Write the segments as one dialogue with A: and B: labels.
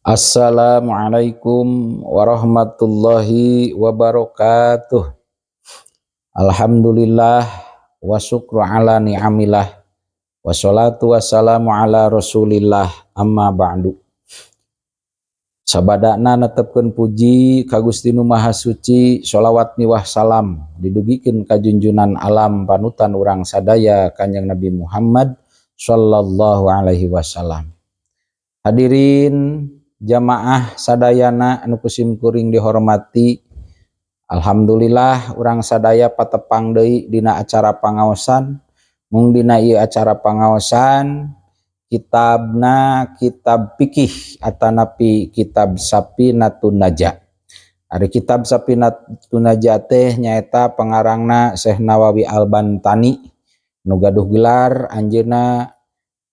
A: Assalamualaikum warahmatullahi wabarakatuh. Alhamdulillah wa syukru ala ni'amillah wa salatu wassalamu ala rasulillah amma ba'du. Sabadana netepkeun puji ka Gusti Nu Maha Suci, sholawat miwah salam didugikeun ka junjunan alam panutan urang sadaya Kanjeng Nabi Muhammad sallallahu alaihi wasallam. Hadirin jamaah sadayana anu kusim kuring dihormati, alhamdulillah urang sadaya patepang deui dina acara pangaosan. Mung dina ieu acara pangaosan kitabna kitab fikih atanapi kitab Safinatun Najah. Ari kitab Safinatun Najah teh nyaeta pangarangna Syekh Nawawi Al-Bantani nu gaduh gelar anjeunna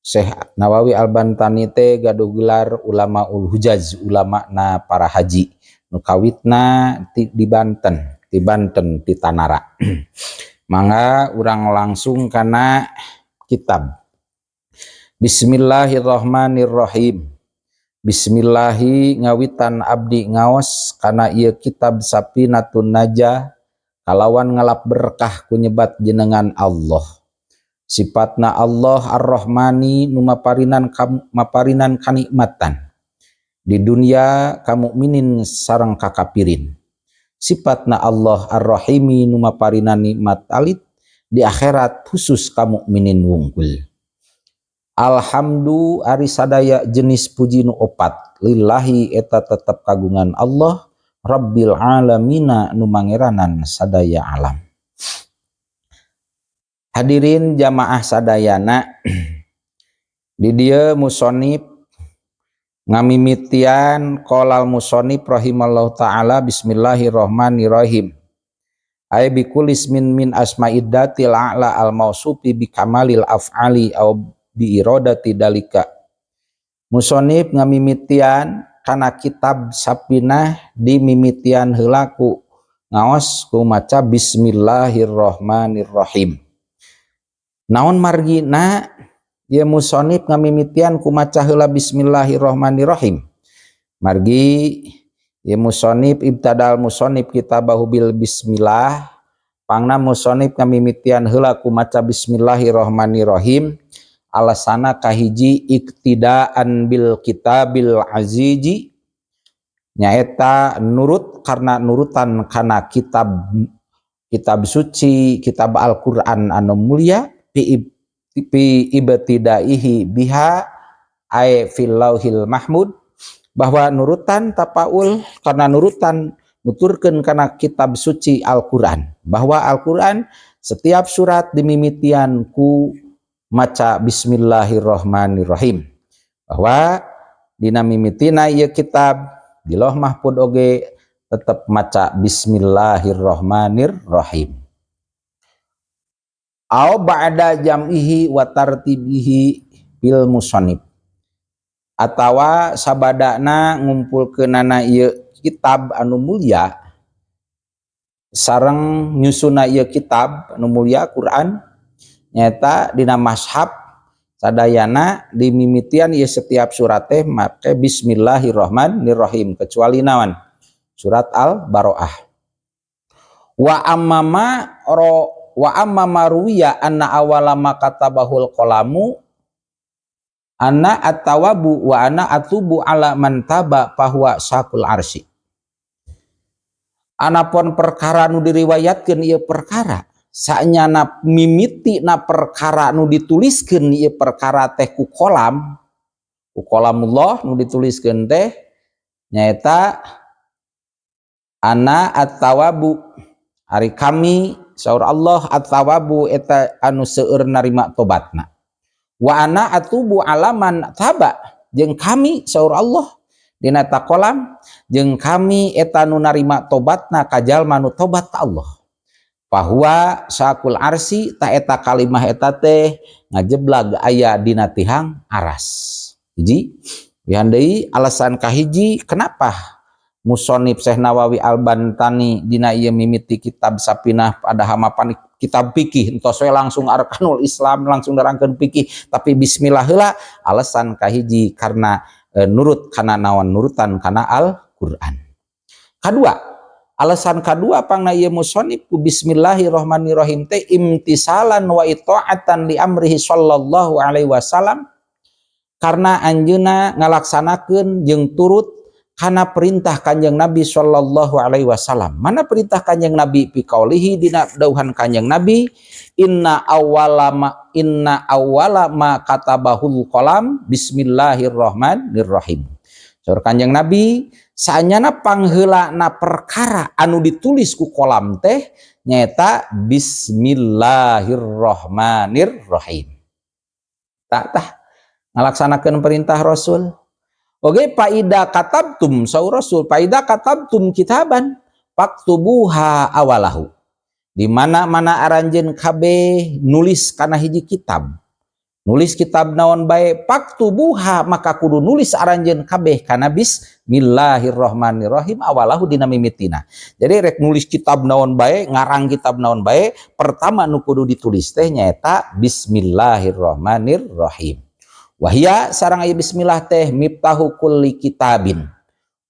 A: Syekh Nawawi Al-Bantani teh gaduh gelar ulamaul hujaz, ulama na para haji nu kawitna di Banten ti Tanara. Mangga urang langsung kana kitab. Bismillahirrahmanirrahim. Bismillahi ngawitan abdi ngaos kana ieu kitab Safinatun Najah kalawan ngalap berkah ku nyebat jenengan Allah. Sifatna Allah Ar-Rahmani nu maparinan kanikmatan di dunia kamukminin sareng kakapirin. Sifatna Allah Ar-Rahimi nu maparinan nikmat alit di akhirat khusus kamukminin wungkul. Alhamdu ari sadaya jenis puji nu opat lillahi eta tetep kagungan Allah Rabbil alamina nu mangeranan sadaya alam. Hadirin jamaah sadayana, di dieu musonib ngamimitian qolal musonib rahimallahu ta'ala bismillahirrahmanirrahim. Ay bikul ismin min asma'iddatil a'la al-mausufi bikamalil af'ali aw bi iradati dalika. Musonib ngamimitian kana kitab Safinah dimimitian heulaku ngaos ku maca bismillahirrahmanirrahim. Naon margina ieu musonib ngamimitian ku maca heula bismillahirrahmanirrahim. Margi ieu musonib ibtadal musonib kitabahu bil bismillah, pangna musonib ngamimitian heula ku maca bismillahirrahmanirrahim alasana kahiji iktidaan bil kitabil aziji, nyaeta nurut karena nurutan kana kitab suci, kitab Al-Qur'an anu mulia fi ibtidaihi biha ay fil lauhil mahmud, bahwa nurutan tapaul karena nurutan nuturkeun kana kitab suci Al-Qur'an, bahwa Al-Qur'an setiap surat dimimitian ku maca bismillahirrahmanirrahim, bahwa dina mimitina ieu kitab di Lauh Mahfud oge tetep maca bismillahirrahmanirrahim. Aw ba'da jam'ihi wa tartibihi bil musannif, atawa sabadana ngumpulkeunana ieu kitab anu mulia sareng nyusuna ieu kitab anu mulia Quran nyaeta dina mashab sadayana dimimitian ieu setiap surat teh make bismillahirrahmanirrahim kecuali naon surat Al-Baroah. Wa amma ruwiya anna awala ma katabahul qalamu ana atawabu wa ana atubu ala man taba bahwa sakul arsy. Anapun perkara nu diriwayatkeun ieu perkara sanyana mimiti na perkara nu dituliskeun ieu perkara teh ku qalamullah nu dituliskeun teh nyaeta ana atawabu ari kami saur Allah at-tawabu eta anu seueur narima tobatna, wa ana atubu alaman taba jeung kami saur Allah dina taqolam jeung kami eta nu narima tobatna ka jalma nu tobat ka Allah. Bahwa sakul arsi ta eta kalimah eta teh ngajeblag aya dina tihang aras. Hiji wihan deui alasan kahiji kenapa musonib Syekh Nawawi Al-Bantani dina ieu mimiti kitab Safinah pada hamapan kitab fikih entos we langsung arkanul Islam langsung nerangkeun fikih tapi bismillah heula alasan kahiji karena nurut kana naon nurutan kana Al-Qur'an. Kedua, alasan kedua pangna ieu musannif ku bismillahirrahmanirrahim teh imtisalan wa itaatan li amrihi sallallahu alaihi wasallam, karena anjeunna ngalaksanakeun jeung turut kana perintah Kanjeng Nabi sallallahu alaihi wasallam. Mana perintah Kanjeng Nabi? Fi qaulihi dina dauhan Kanjeng Nabi, inna awwala ma katabahul qalam bismillahirrahmanirrahim. Saur Kanjeng Nabi, saanyana pangheulana perkara anu ditulis ku kolam teh nyaeta bismillahirrahmanirrahim. Tah ngalaksanakeun perintah Rasul. Oke, faida katabtum saur Rasul, faida katabtum kitaban faktubuha awalahu. Di mana-mana aranjeun kabeh nulis kana hiji kitab. Nulis kitab naon bae faktubuha maka kudu nulis aranjeun kabeh kana bismillahirrahmanirrahim awalahu dina mimitina. Jadi rek nulis kitab naon bae, ngarang kitab naon bae, pertama nu kudu ditulis teh nyaeta bismillahirrahmanirrahim. Wahia sareng aya bismillah teh miftahu kulli kitabin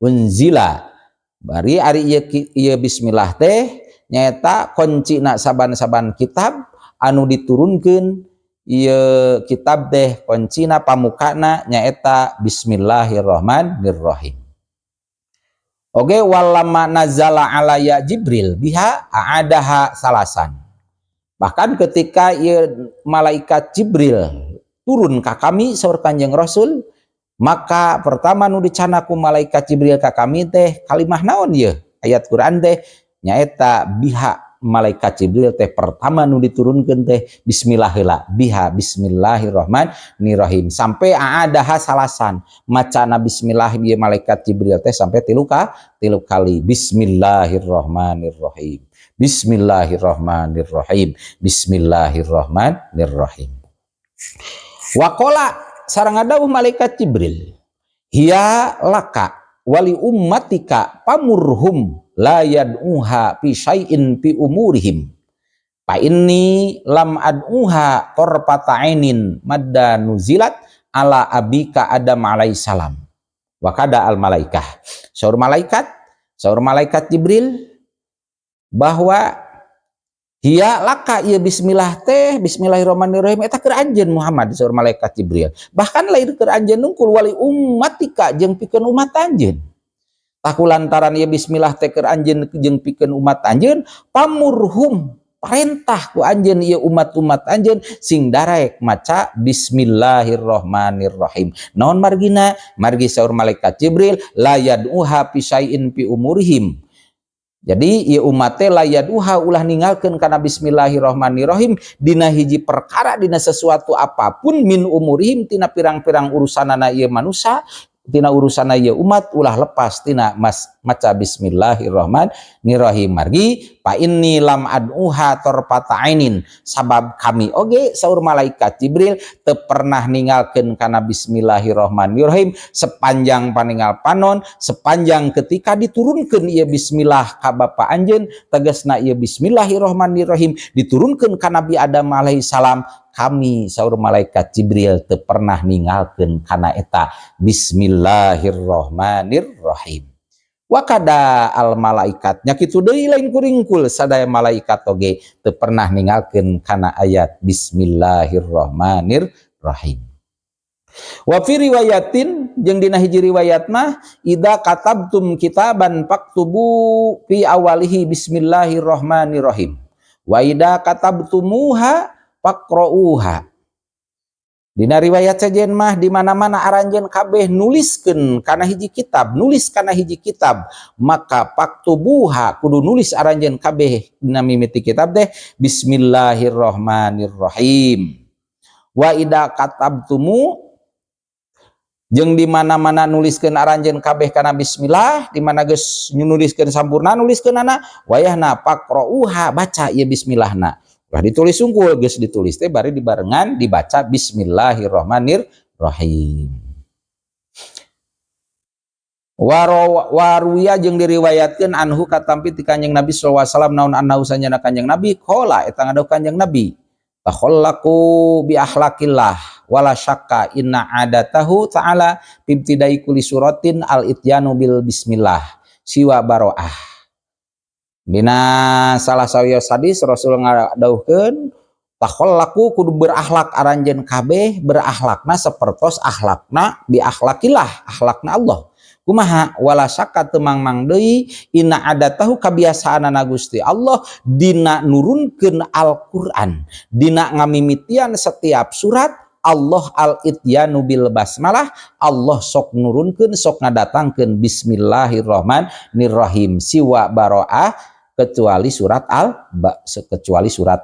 A: unzila. Bari ari ieu bismillah teh nyaeta kuncina saban-saban kitab anu diturunkeun. Ieu kitab teh kuncina pamukana nyaeta bismillahirrahmanirrahim. Oge walama nazala alaya Jibril biha aadaha salasan. Bahkan ketika ieu malaikat Jibril turun ka kami saur Kanjeng Rasul, maka pertama nu dicana ku malaikat Jibril ka kami teh kalimah naon ieu? Ayat Quran teh nyaeta biha, malaikat Jibril teh pertama nu diturunkeun teh bismillah heula, biha bismillahirrahmanirrahim. Sampai aadaha salasan, macana bismillah ieu malaikat Jibril teh sampai tilu kali bismillahirrahmanirrahim. Bismillahirrahmanirrahim. Bismillahirrahmanirrahim. Waqala sareng dawuh malaikat Jibril, hiya laka wali ummatika pamurhum la yad'uha fi syai'in fi umurihim fa inni lam ad'uha qarfata ainin madda nuzilat ala abika Adam alaihi salam. Wa kada al malaikah, saur malaikat Jibril bahwa hiya laka ieu bismillah teh bismillahirrahmanirrahim eta keur anjeun Muhammad saur malaikat Jibril. Bahkan lain keur anjeun nungkul wali ummatika jeung pikeun umat anjeun. Takulantaran ieu bismillah teh keur anjeun jeung pikeun umat anjeun, pamurhum perintah ku anjeun ieu umat-umat anjeun sing darek maca bismillahirrahmanirrahim. Naon margina? Margi saur malaikat Jibril la yad'uha fi syai'in fi umurihim. Jadi ieu umat teh layaduha ulah ninggalkeun kana bismillahirrahmanirrahim dina hiji perkara, dina sesuatu apapun min umurihim tina pirang-pirang urusanana ieu manusia, tina urusanna ieu umat ulah lepas tina maca bismillahirrahmanirrahim. Margi fa inni lam ad'uha tarfata ainin, sabab kami oge saur malaikat Jibril teu pernah ninggalkeun kana bismillahirrahmanirrahim sepanjang paninggal panon, sepanjang ketika diturunkeun ieu bismillah ka bapa anjeun, tegasna ieu bismillahirrahmanirrahim diturunkeun ka Nabi Adam alaihi salam, kami saur malaikat Jibril teu pernah ninggalkeun kana eta bismillahirrahmanirrahim. Wa kada al malaikat nya kitu deui lain kuringkul sadaya malaikat oge teu pernah ninggalkeun kana ayat bismillahirrahmanirrahim. Wa fi riwayatin jeung dina hiji riwayat mah idza katabtum kitaban faktubu fi awalihi bismillahirrahmanirrahim wa idza katabtumuha faqra'uha. Dina riwayat sajen mah di mana-mana aranjeun kabeh nuliskeun kana hiji kitab, nulis kana hiji kitab, maka faktubuha kudu nulis aranjeun kabeh dina mimiti kitab teh bismillahirrahmanirrahim. Wa idza katabtumu jeung di mana-mana nuliskeun aranjeun kabeh kana bismillah, di mana geus nuliskeun sampurna nuliskeunana wayahna faqra'uha baca ieu bismillahna. Ulah ditulis unggul, geus ditulis teh bari dibarengan dibaca bismillahirrahmanirrahim. Waruya jeung diriwayatkeun anhu katampi ti Kanjeng Nabi sallallahu alaihi wasallam naon annahu sanyana Kanjeng Nabi qala eta ngadawuh Kanjeng Nabi takhallaqu bi akhlaqillah wala syakka inna adatahu ta'ala bibtidai kulli suratin al ityanu bil bismillah siwa baroah. Dina salah sawios hadis Rasul ngadauhkeun takhallaku kudu berakhlak aranjeun kabeh berakhlakna sapertos akhlakna bi akhlakillah akhlakna Allah. Kumaha wala syakka teu mangmang deui inna adatahu kabiasaanana Gusti Allah dina nurunkeun Al-Qur'an dina ngamimitian setiap surat Allah al-ityanu bil basmalah Allah sok nurunkeun sok ngadatangkeun bismillahirrahmanirrahim siwa baroah kecuali surat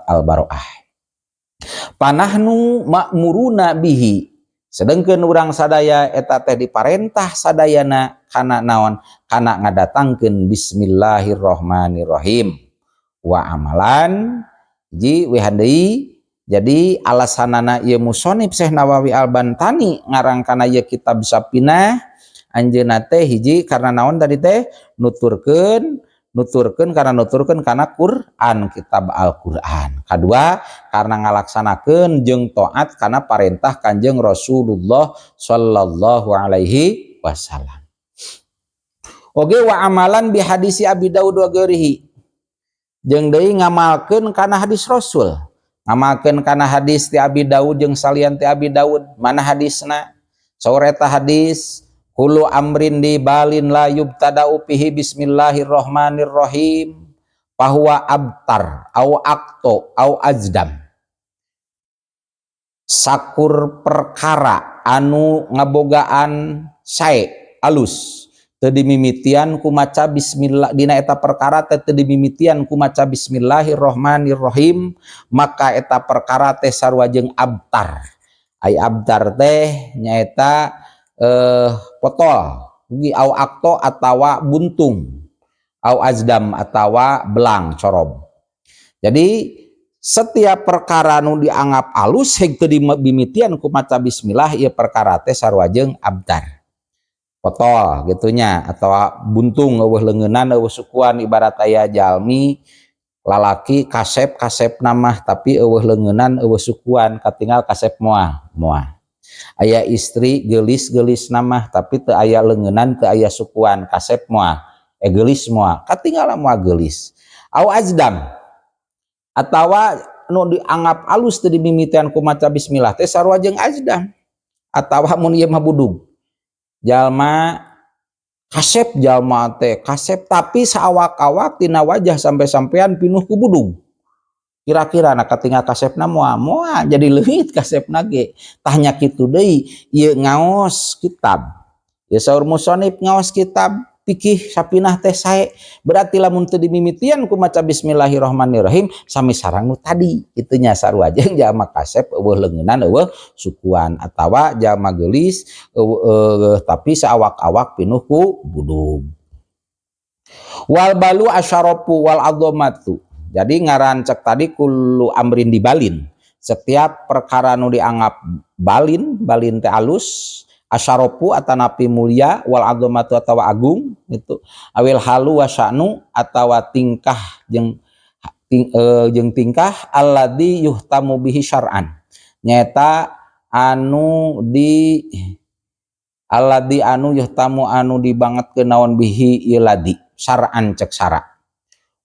A: al-baroah. Panahnu ma'muruna bihi sedengkeun urang sadaya eta teh diparentah sadayana kana naon kana ngadatangkeun bismillahirrahmanirrahim wa amalan ji wihandei. Jadi alasanana ieu musonib Syekh Nawawi Al-Bantani ngarang kana ieu kitab Sapinah anjeunna teh hiji karena naon tadi teh nuturkeun karena Quran kitab Al-Quran. Kedua karena ngalaksanakeun jeung taat karena parentah Kanjeng Rasulullah sallallahu alaihi wasallam. Oge wa amalan bi hadisi Abi Daud wa ghairihi. Jeung deui ngamalkeun kana hadis Rasul. Ngamalkeun kana hadis ti Abi Daud jeung salian ti Abi Daud. Mana hadisna? Saur eta hadis kullu amrin di balin la yubtada'u fihi bismillahirrahmanirrahim fahuwa abtar au akto au ajdam. Sakur perkara anu ngabogaan sae alus teu dimimitian ku maca bismillah dina eta perkara teh teu dimimitian ku maca bismillahirrahmanirrahim maka eta perkara teh sarua jeung abtar. Ai abtar teh nyaeta potol ugi au akto atawa buntung au azdam atawa belang corob. Jadi setiap perkara nu dianggap alus henteu dimimitian ku maca bismillah ieu perkara teh sarua jeung abtar potol gitunya atawa buntung eueuh leungeunnan eueuh sukuan ibarat aya jalmi lalaki kasep namah tapi eueuh leungeunnan eueuh sukuan katinggal kasep moal aya istri gelis namah tapi teu aya leungeunnan teu aya sukuan kasep moal gelis moal katinggal moal gelis au ajdam atawa nu dianggap alus teu dimimitian ku maca bismillah teh sarua jeung ajdam atawa mun ieu mah budug jalma kasep jalma teh kasep tapi saawak-awak tina wajah sampai-sampean pinuh ku budug kira-kira na katingal kasepna moal jadi leungit kasepna ge tanya kitu deui ieu ngaos kitab ya saur musonib ngaos kitab fikih Sapinah teh sae berarti lamun teu dimimitian ku maca bismillahirrahmanirrahim sami sareng nu tadi itunya sarua jeung jalma kasep eueuh leungeunnan eueuh sukuan atawa jalma geulis tapi saawak-awak pinuh ku budug. Wal balu asyarafu wal adhamatu. Jadi ngaran cek tadi kullu amrin dibalin setiap perkara nu dianggap balin teh alus asyarafu atanapi mulia wal adhamatu atawa agung gitu awil halu wasya'nu atawa tingkah jeung tingkah alladzi yuhtamu bihi syar'an nyata anu yuhtamu anu dibangetkeun naon bihi iladi syar'an cek syara.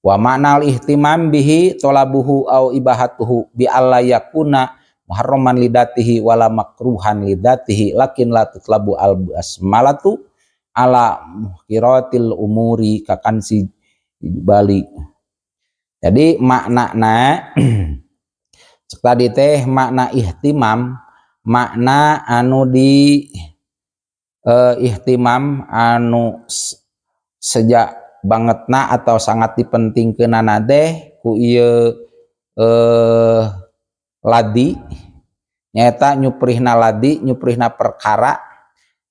A: Wa ma'nal ihtimam bihi tolabuhu au ibahatuhu bi alla yakuna muharraman lidatihi wala makruhan lidatihi lakin la tutlabu al basmalatu ala muhkiratil umuri kakansi bali. Jadi maknana cek tadi teh makna ihtimam makna anu di ihtimam anu sejak bangetna atau sangat dipentingkeunana teh ku ieu ladi nyaeta nyuprihna perkara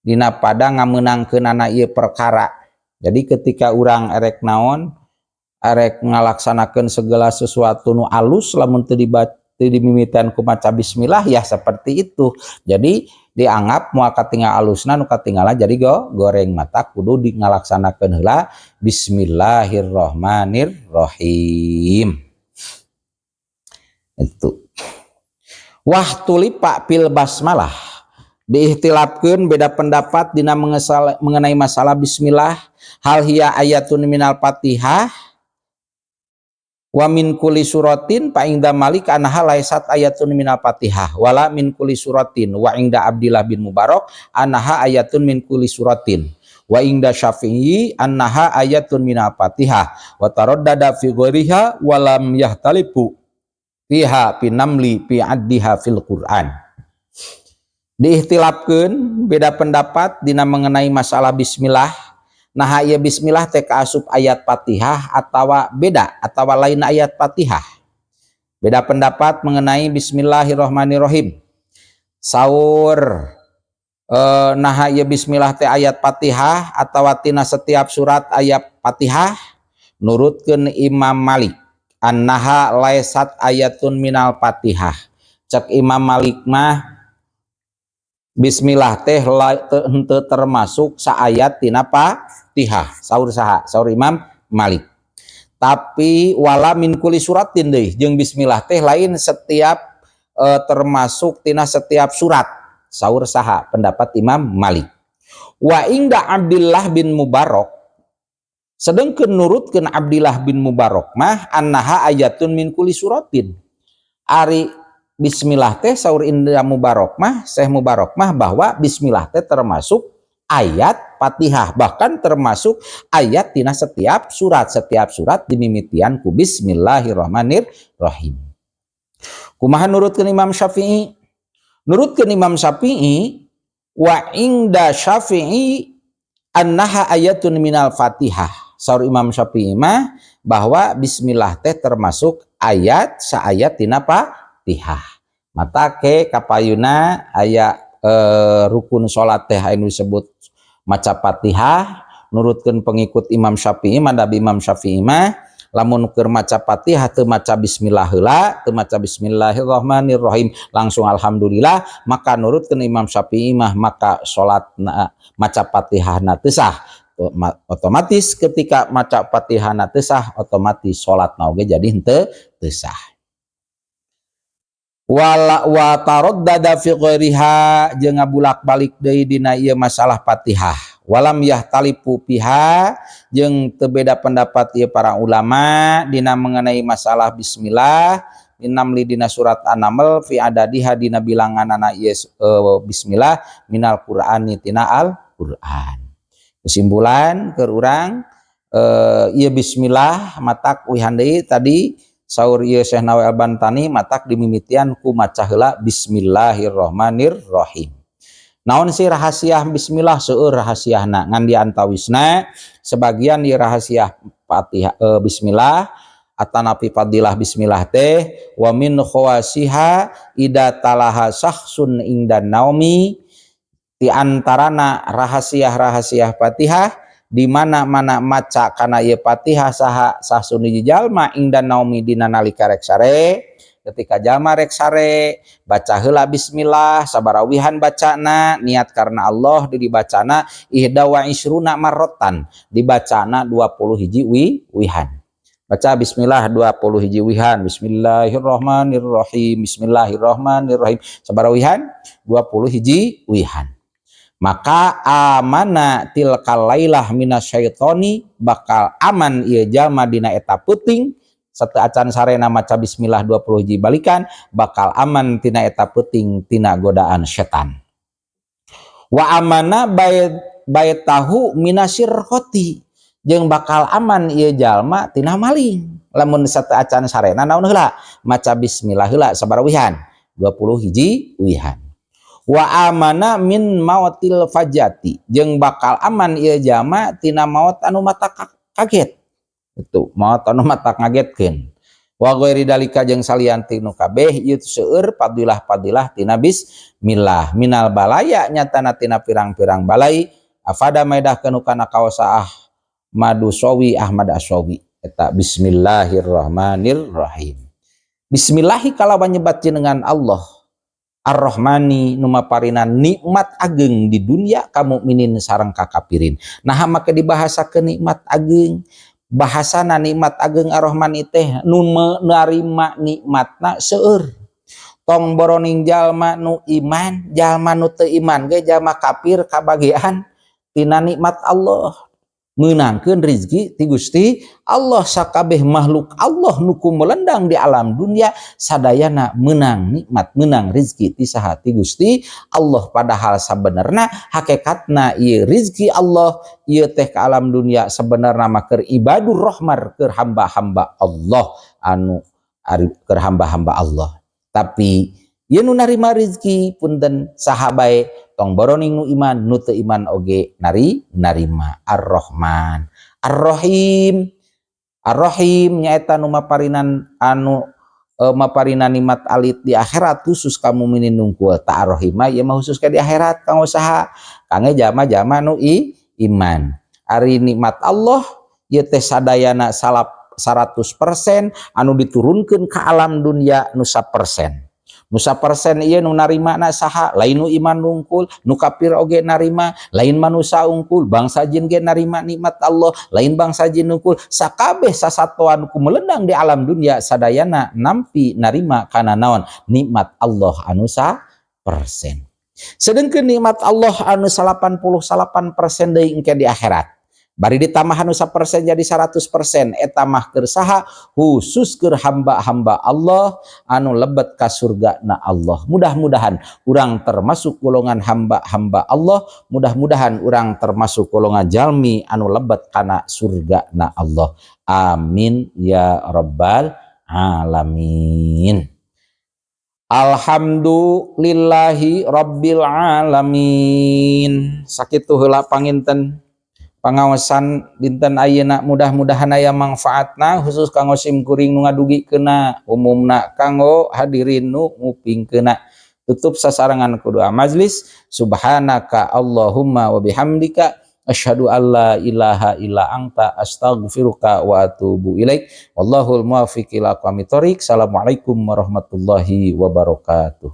A: dina pada ngameunangkeunana ieu perkara. Jadi ketika urang erek ngalaksanakeun segala sesuatu nu alus lamun teu dimimitian ku maca bismillah ya seperti itu. Jadi dianggap moal katinggal alusna nu katinggalan jadi goreng mata kudu ngalaksanakeun heula bismillahirrahmanirrahim. Itu. Wah tulipa pil basmalah diihtilafkeun beda pendapat dina mengenai masalah bismillah, hal hiya ayatun minal fatihah wa min kulli suratin fa inda malik anha laisat ayatun minal fatihah wala min kulli suratin wa inda abdillah bin mubarak anha ayatun min kulli suratin wa inda syafi'i anha ayatun minal fatihah wa taraddada fi ghairiha wa lam yahtalifu fiha pinamli fi addiha fil Qur'an. Diihtilafkeun beda pendapat dina mengenai masalah bismillah. Nah ieu bismillah teh kaasup ayat Fatihah atawa beda atawa lain ayat Fatihah. Beda pendapat mengenai bismillahirrahmanirrahim. Saur nah ieu bismillah teh ayat Fatihah atawa tina setiap surat ayat Fatihah nurutkeun Imam Malik annaha laisat ayatun minal Fatihah. Cek Imam Malik mah bismillah teh henteu termasuk saayat tina Fatihah. Saur saha? Saur Imam Malik. Tapi wala min kulli suratin deui, jeung bismillah teh lain setiap termasuk tina setiap surat. Saur saha? Pendapat Imam Malik. Wa inda Abdillah bin Mubarak, sedengkeun nurutkeun Abdillah bin Mubarak mah annaha ayatun min kulli suratin. Ari bismillah teh saur inda Mubarak mah, Syekh Mubarak mah bahwa bismillah teh termasuk ayat Fatihah, bahkan termasuk ayat tina setiap surat dimimitian ku bismillahirrahmanirrahim. Kumaha nurutkeun Imam Syafi'i? Nurutkeun Imam Syafi'i wa inda Syafi'i annaha ayatun minal Fatihah. Saur Imam Syafi'i mah bahwa bismillah teh termasuk ayat saayat tina Fatihah. Mata ke kapayuna aya rukun salat teh anu disebut maca Fatihah. Nurutkeun pengikut Imam Syafi'i, madhab Imam Syafi'i mah lamun keur maca Fatihah teu maca bismillah heula, teu maca bismillahirrahmanirrahim langsung alhamdulillah, maka nurutkeun Imam Syafi'i mah maka salatna maca Fatihahna teu sah. Otomatis ketika maca Fatihahna teu sah, otomatis salatna oge jadi henteu teu sah. Wa taraddada fi ghairiha, jeung ngabulak-balik deui dina ieu masalah Fatihah. Walam yahtalifu fiha, jeung teu beda pendapat ieu para ulama dina mengenai masalah bismillah minamli dina surat An-Naml fi adadiha dina bilanganana ieu bismillah minal Qur'ani tina Al-Qur'an. Kesimpulan keur urang ieu bismillah matak wihan deui tadi saur ieu Syekh Nawawi Al-Bantani matak dimimitian ku maca heula bismillahirrahmanirrahim. Naon sih rahasia bismillah? Seueur rahasiana ngan diantawisna sebagian di rahasia Fatihah bismillah atanapi fadilah bismillah teh wa min khawasiha ida talaha sahsun ingdan naumi, di antarana rahasia Fatihah di mana-mana maca kana ieu Fatihah saha sahsun hiji jalma ingdan naumi dina nalika rek sare. Ketika jalma rek sare baca heula bismillah sabarawihan bacana niat karena Allah dibacana ihda wa isruna marrotan, dibacana 20 hiji wihan. Baca bismillah 20 hiji wihan, bismillahirrahmanirrahim, bismillahirrahmanirrahim sabarawihan 20 hiji wihan. Maka amana tilkal lailah minasyaitoni, bakal aman ieu jalma dina eta peuting satu acan sarena maca bismillah 20 hiji balikan, bakal aman tina eta peuting tina godaan setan. Wa amana baitahu minasyirqati, jeung bakal aman ieu jalma tina maling. Lamun satu acan sarena naon heula? Maca bismillah heula sabarawihan? 20 hiji wihan. Wa amana min mautil fajati, jeung bakal aman ieu jalma tina maut anu matak kaget. Itu maut anu matak ngagetkeun. Wa ghairi dalika jeung salianti nu kabeh ieu seueur fadilah tina bismillah minal balaya, nyatana tina pirang-pirang balai. Afada maedahkeun kana kaosaah Madusawi Ahmad Asyawi eta bismillahirrahmanirrahim. Bismillahi kalawan nyebat jenengan Allah Ar-Rahmani nu maparinan nikmat ageng di dunia ka mukminin sareng ka kafirin. Nah make dibahasakeun nikmat ageng, bahasana nikmat ageng Ar-Rahman teh nu narima nikmatna seueur. tong boroning jalma nu iman, jalma nu teu iman ge jalma kafir kabagian tina nikmat Allah. Meunangkeun rizki ti Gusti Allah. Sakabeh makhluk Allah nu kumelendang di alam dunia sadayana meunang nikmat, meunang rizki ti saha ti Gusti Allah. Padahal sabenerna hakikatna ieu rizki Allah ieu teh ka alam dunia sabenerna mah keur ibadur rahman, keur hamba-hamba Allah anu keur hamba-hamba Allah. Tapi ieu nu narima rizki punten saha bae tong boroning nu iman, nu teu iman oge narima. Ar-Rahman, Ar-Rahim. Ar-Rahim nyaeta nu maparinan maparinan nikmat alit di akhirat khusus kamu mukminin nungkul. Ta Ar-Rahim ieu mah khusus ka di akhirat kanggo saha? Kangge jama-jama nu iman. Ari nikmat Allah ieu teh sadayana 100% anu diturunkeun ka alam dunia nu 1%. Nu 1% ieu nu narimana saha? Lain nu iman nungkul, nu kafir oge narima, lain manusia unggul, bangsa jin ge narima nikmat Allah, lain bangsa jin nungkul. Sakabeh sasatoan ku meledang di alam dunia sadayana nampi narima kana naon? Nikmat Allah anu 1%. Sedengkeun nikmat Allah anu 88% deui engke di akhirat. Bari ditambah anu 1% jadi 100%. Eta mah keur saha? Khusus keur hamba-hamba Allah anu lebet ka surgana Allah. Mudah-mudahan urang termasuk golongan hamba-hamba Allah. Mudah-mudahan urang termasuk golongan jalmi anu lebet kana surgana Allah. Amin ya rabbal alamin. Alhamdulillahi rabbil alamin. Sakitu heula panginten pangawasan dinten ayeuna, mudah-mudahan aya manfaatna khusus kanggo sim kuring nu ngadugikeunna, umumna kanggo hadirin nu ngupingkeunna. Tutup sasarangan kedua majlis. Subhanaka Allahumma wa bihamdika asyhadu an la ilaha illa anta astaghfiruka wa atubu ilaik. Wallahul muwaffiq ila aqwamit thoriq. Assalamualaikum warahmatullahi wabarakatuh.